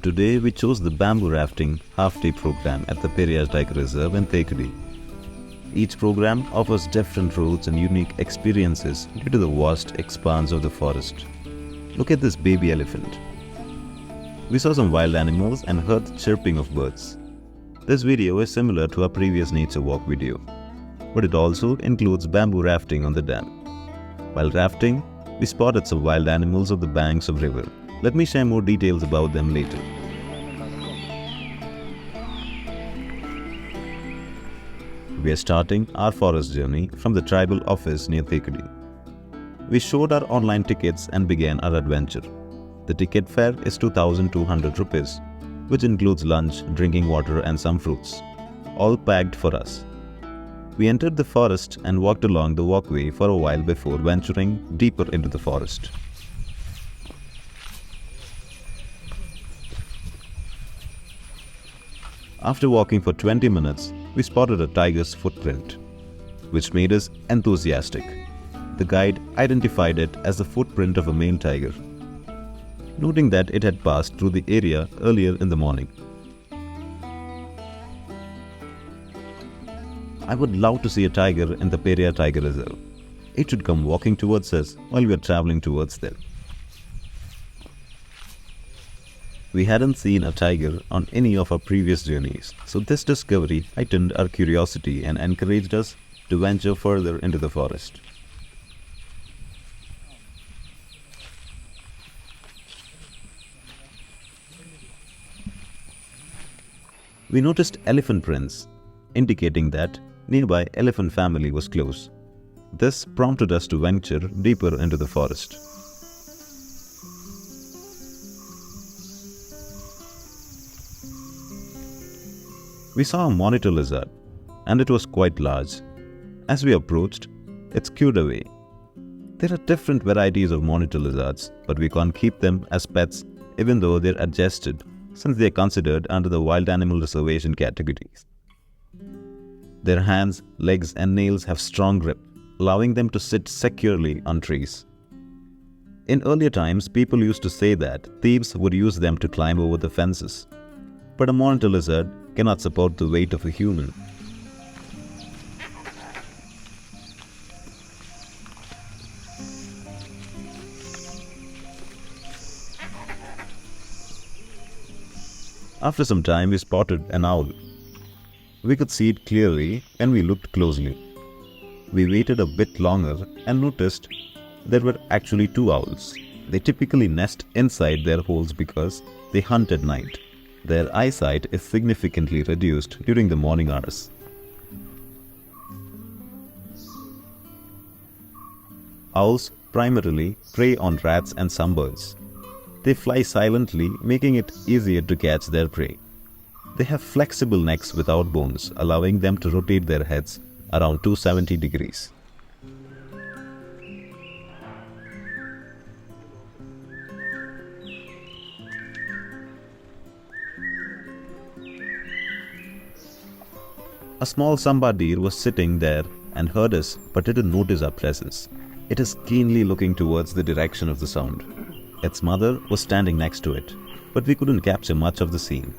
Today we chose the bamboo rafting half-day program at the Periyar Tiger Reserve in Thekkady. Each program offers different routes and unique experiences due to the vast expanse of the forest. Look at this baby elephant. We saw some wild animals and heard the chirping of birds. This video is similar to our previous nature walk video, but it also includes bamboo rafting on the dam. While rafting, we spotted some wild animals of the banks of river. Let me share more details about them later. We are starting our forest journey from the tribal office near Thekkady. We showed our online tickets and began our adventure. The ticket fare is 2,200 rupees, which includes lunch, drinking water and some fruits, all packed for us. We entered the forest and walked along the walkway for a while before venturing deeper into the forest. After walking for 20 minutes, we spotted a tiger's footprint, which made us enthusiastic. The guide identified it as the footprint of a male tiger, noting that it had passed through the area earlier in the morning. I would love to see a tiger in the Periyar Tiger Reserve. It should come walking towards us while we are traveling towards them. We hadn't seen a tiger on any of our previous journeys, so this discovery heightened our curiosity and encouraged us to venture further into the forest. We noticed elephant prints, indicating that nearby elephant family was close. This prompted us to venture deeper into the forest. We saw a monitor lizard, and it was quite large. As we approached, it skewed away. There are different varieties of monitor lizards, but we can't keep them as pets even though they're adjusted, since they are considered under the wild animal reservation categories. Their hands, legs and nails have strong grip, allowing them to sit securely on trees. In earlier times, people used to say that thieves would use them to climb over the fences. But a monitor lizard cannot support the weight of a human. After some time, we spotted an owl. We could see it clearly when we looked closely. We waited a bit longer and noticed there were actually two owls. They typically nest inside their holes because they hunt at night. Their eyesight is significantly reduced during the morning hours. Owls primarily prey on rats and some birds. They fly silently, making it easier to catch their prey. They have flexible necks without bones, allowing them to rotate their heads around 270 degrees. A small samba deer was sitting there and heard us but didn't notice our presence. It is keenly looking towards the direction of the sound. Its mother was standing next to it, but we couldn't capture much of the scene.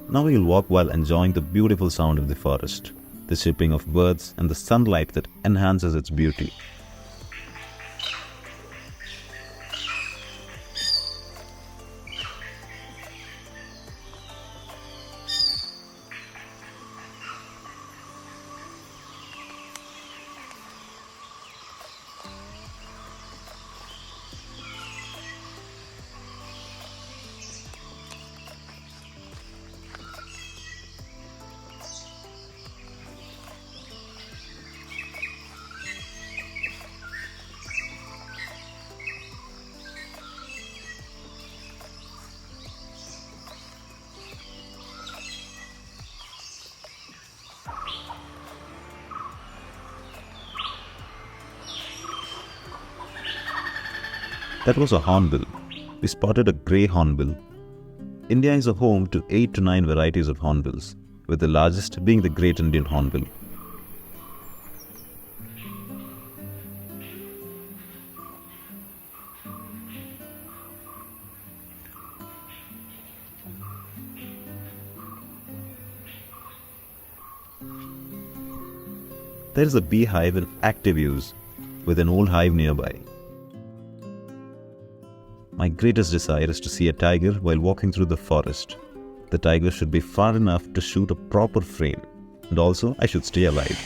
Now we'll walk while enjoying the beautiful sound of the forest, the chirping of birds and the sunlight that enhances its beauty. That was a hornbill. We spotted a grey hornbill. India is a home to 8 to 9 varieties of hornbills. with the largest being the Great Indian Hornbill. There is a beehive in active use, with an old hive nearby. My greatest desire is to see a tiger while walking through the forest. The tiger should be far enough to shoot a proper frame, and also I should stay alive.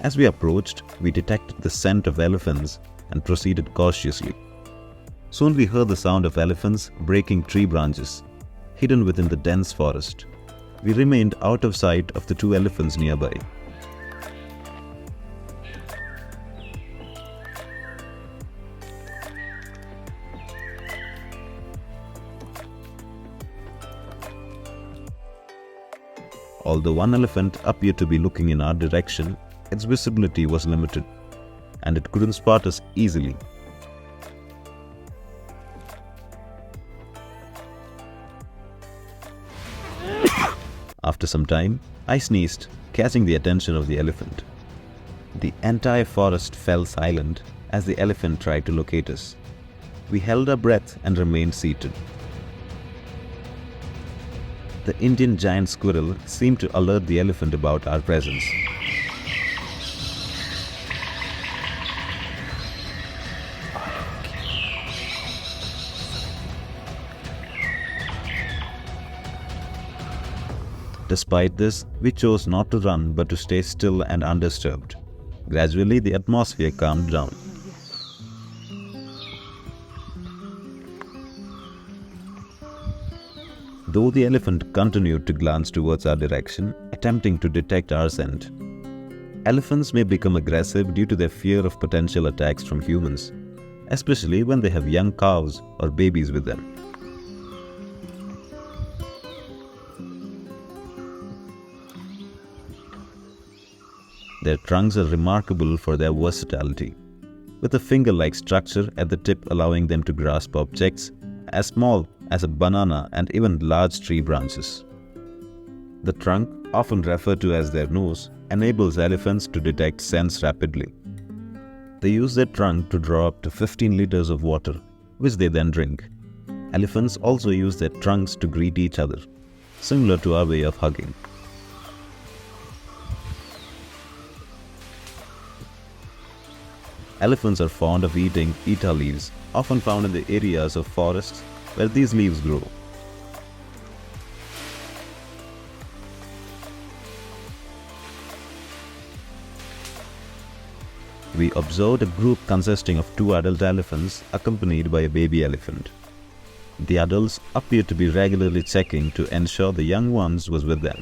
As we approached, we detected the scent of elephants and proceeded cautiously. Soon we heard the sound of elephants breaking tree branches, hidden within the dense forest. We remained out of sight of the two elephants nearby. Although one elephant appeared to be looking in our direction, its visibility was limited, and it couldn't spot us easily. After some time, I sneezed, catching the attention of the elephant. The entire forest fell silent as the elephant tried to locate us. We held our breath and remained seated. The Indian giant squirrel seemed to alert the elephant about our presence. Despite this, we chose not to run but to stay still and undisturbed. Gradually, the atmosphere calmed down. Though the elephant continued to glance towards our direction, attempting to detect our scent. Elephants may become aggressive due to their fear of potential attacks from humans, especially when they have young calves or babies with them. Their trunks are remarkable for their versatility, with a finger-like structure at the tip allowing them to grasp objects as small as a banana and even large tree branches. The trunk, often referred to as their nose, enables elephants to detect scents rapidly. They use their trunk to draw up to 15 liters of water, which they then drink. Elephants also use their trunks to greet each other, similar to our way of hugging. Elephants are fond of eating eta leaves, often found in the areas of forests where these leaves grow. We observed a group consisting of 2 adult elephants accompanied by a baby elephant. The adults appeared to be regularly checking to ensure the young ones was with them.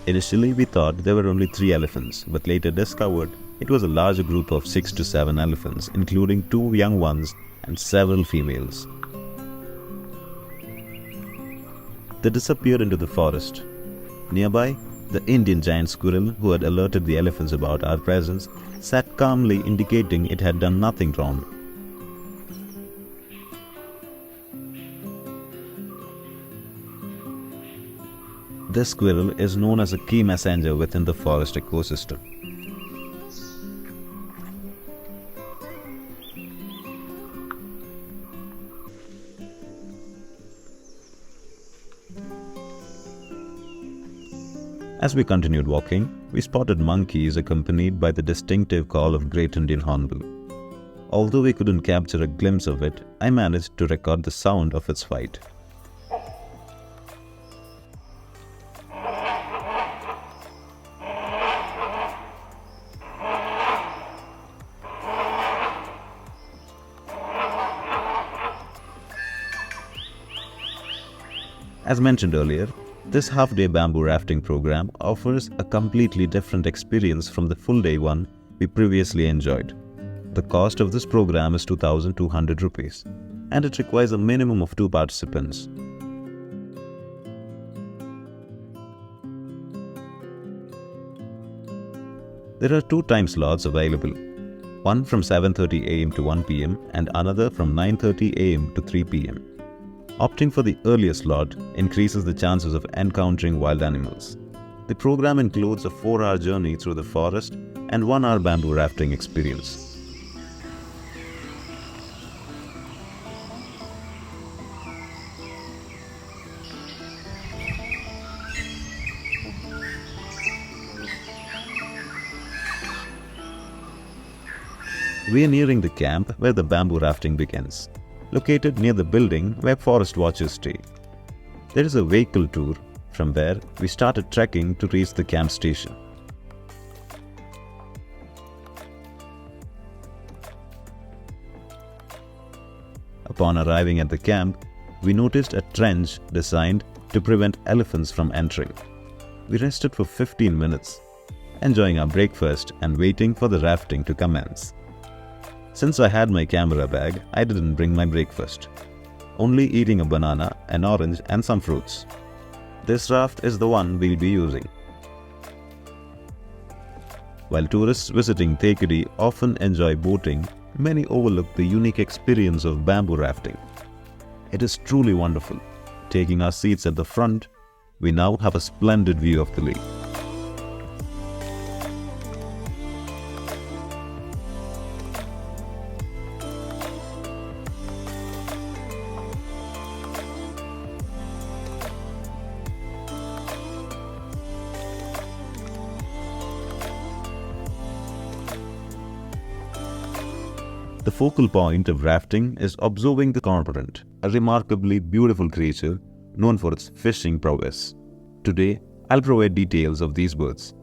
Initially, we thought there were only 3 elephants, but later discovered it was a larger group of 6 to 7 elephants, including 2 young ones and several females. They disappeared into the forest. Nearby, the Indian giant squirrel, who had alerted the elephants about our presence, sat calmly, indicating it had done nothing wrong. This squirrel is known as a key messenger within the forest ecosystem. As we continued walking, we spotted monkeys accompanied by the distinctive call of Great Indian Hornbill. Although we couldn't capture a glimpse of it, I managed to record the sound of its flight. As mentioned earlier, this half-day bamboo rafting program offers a completely different experience from the full-day one we previously enjoyed. The cost of this program is 2,200 rupees, and it requires a minimum of 2 participants. There are 2 time slots available, one from 7:30 am to 1 pm and another from 9:30 am to 3 pm. Opting for the earlier slot increases the chances of encountering wild animals. The program includes a 4-hour journey through the forest and 1-hour bamboo rafting experience. We are nearing the camp where the bamboo rafting begins, located near the building where forest watchers stay. There is a vehicle tour from where we started trekking to reach the camp station. Upon arriving at the camp, we noticed a trench designed to prevent elephants from entering. We rested for 15 minutes, enjoying our breakfast and waiting for the rafting to commence. Since I had my camera bag, I didn't bring my breakfast, only eating a banana, an orange and some fruits. This raft is the one we'll be using. While tourists visiting Thekkady often enjoy boating, many overlook the unique experience of bamboo rafting. It is truly wonderful. Taking our seats at the front, we now have a splendid view of the lake. The focal point of rafting is observing the cormorant, a remarkably beautiful creature known for its fishing prowess. Today, I'll provide details of these birds.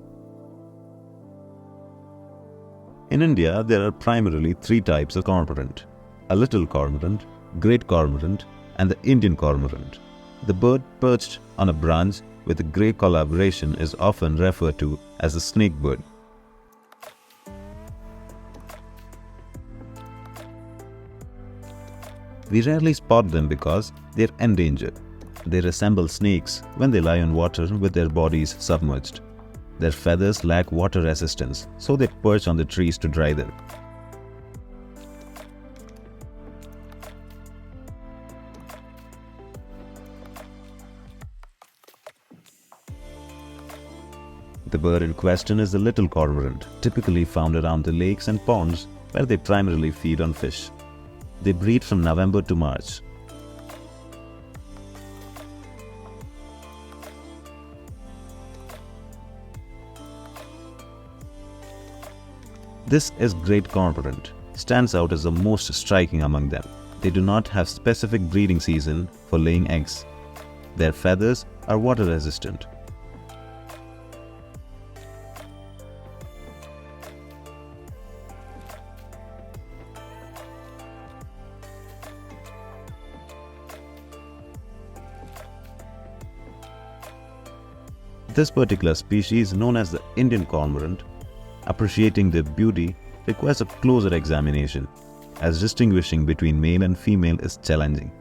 In India, there are primarily 3 types of cormorant: a little cormorant, great cormorant, and the Indian cormorant. The bird perched on a branch with a grey coloration is often referred to as a snake bird. We rarely spot them because they are endangered. They resemble snakes when they lie on water with their bodies submerged. Their feathers lack water resistance, so they perch on the trees to dry them. The bird in question is the little cormorant, typically found around the lakes and ponds where they primarily feed on fish. They breed from November to March. This is great cormorant, stands out as the most striking among them. They do not have specific breeding season for laying eggs. Their feathers are water resistant. This particular species, known as the Indian cormorant, appreciating their beauty requires a closer examination, as distinguishing between male and female is challenging.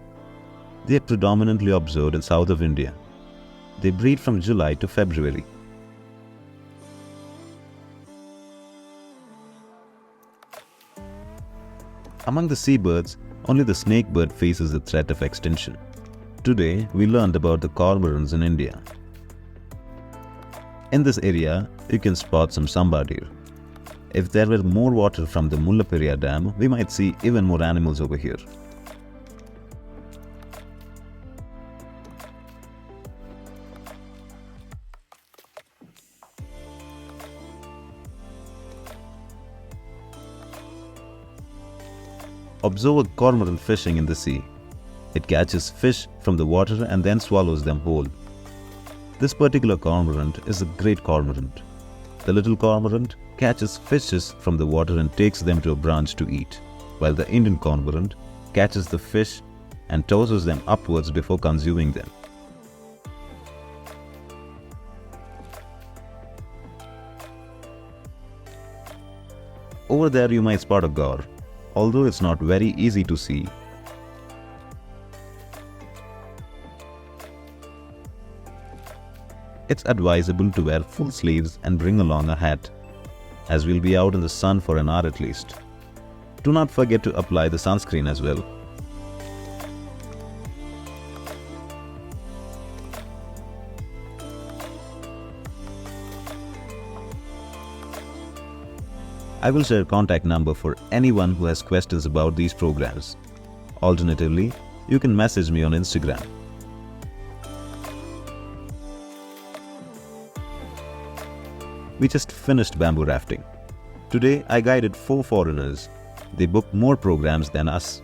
They are predominantly observed in south of India. They breed from July to February. Among the seabirds, only the snakebird faces the threat of extinction. Today, we learned about the cormorants in India. In this area, you can spot some samba deer. If there were more water from the Mullaperiyar Dam, we might see even more animals over here. Observe a cormorant fishing in the sea. It catches fish from the water and then swallows them whole. This particular cormorant is a great cormorant. The little cormorant catches fishes from the water and takes them to a branch to eat, while the Indian cormorant catches the fish and tosses them upwards before consuming them. Over there you might spot a gaur, although it's not very easy to see. It's advisable to wear full sleeves and bring along a hat, as we'll be out in the sun for an hour at least. Do not forget to apply the sunscreen as well. I will share contact number for anyone who has questions about these programs. Alternatively, you can message me on Instagram. We just finished bamboo rafting. Today I guided 4 foreigners. They booked more programs than us.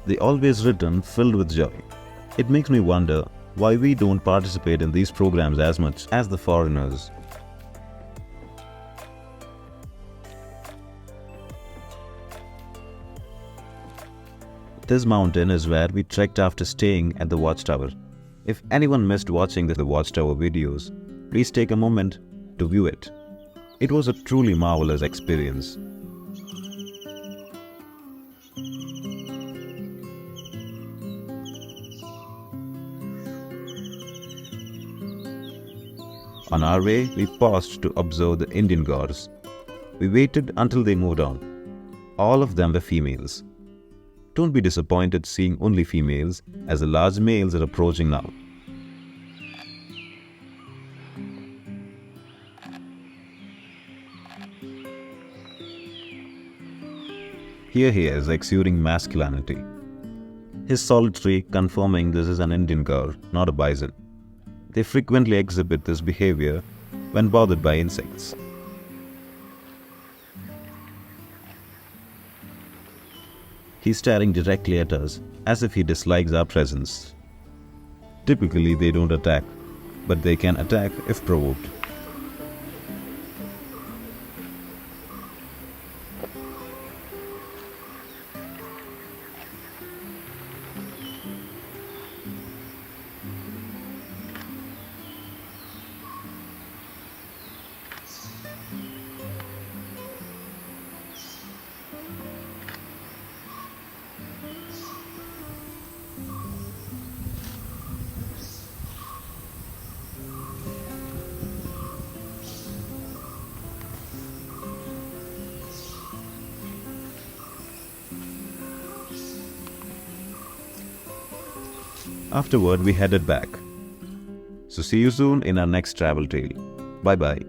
They always return filled with joy. It makes me wonder why we don't participate in these programs as much as the foreigners. This mountain is where we trekked after staying at the watchtower. If anyone missed watching the watchtower videos, please take a moment to view it. It was a truly marvelous experience. On our way, we paused to observe the Indian gaurs. We waited until they moved on. All of them were females. Don't be disappointed seeing only females, as the large males are approaching now. Here he is exuding masculinity. His solitary confirming this is an Indian gaur, not a bison. They frequently exhibit this behavior when bothered by insects. He's staring directly at us as if he dislikes our presence. Typically they don't attack, but they can attack if provoked. Afterward, we headed back. So see you soon in our next travel tale. Bye bye.